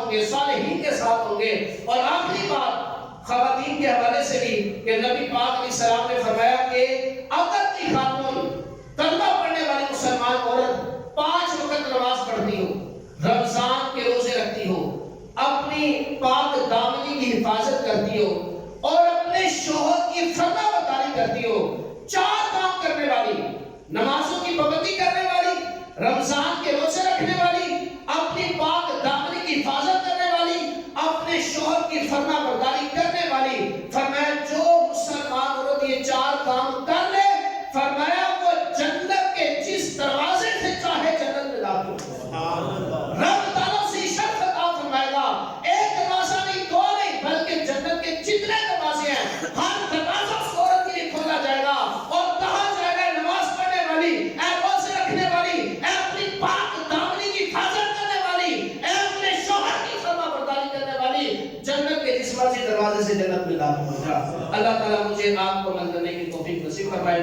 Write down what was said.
ہوں گے، صالحین کے ساتھ ہوں گے۔ اور آخری بات خواتین کے حوالے سے بھی کہ نبی پاک علیہ السلام نے فرمایا کہ اگر کی خاتون کلمہ پڑھنے والی مسلمان عورت 5 وقت نماز پڑھتی ہو، رمضان کے روزے رکھتی ہو، اپنی پاک دامنی کی حفاظت کرتی ہو اور اپنے شوہر کی فرما برداری کرتی ہو، 4 کام کرنے والی، نمازوں کی پابندی کرنے والی، رمضان کے روزے رکھنے والی، اپنی پاک دامنی کی حفاظت کرنے والی، اپنے شوہر کی فرما برداری کرنے والی، فرمایا جو مسلمان عورت یہ 4 کام کر لے، فرمایا وہ جنت کے جس دروازے سے چاہے جنت میں داخل ہو۔ رب تعالیٰ سے شرف عطا فرمائے گا، ایک دروازہ نہیں، 2 نہیں، بلکہ جنت کے جتنے دروازے ہیں ہر دروازہ اس عورت کے لیے کھولا جائے گا اور کہا جائے گا نماز پڑھنے والی، اے روزے رکھنے والی، اے اپنی پاک دامنی کی حفاظت کرنے والی، اے اپنے شوہر کی فرما برداری کرنے والی، جنت کے جس مرضی دروازے سے جنت میں داخل ہو جا۔ اللہ تعالیٰ مجھے آپ کو عمل کرنے کی توفیق نصیب فرمائے۔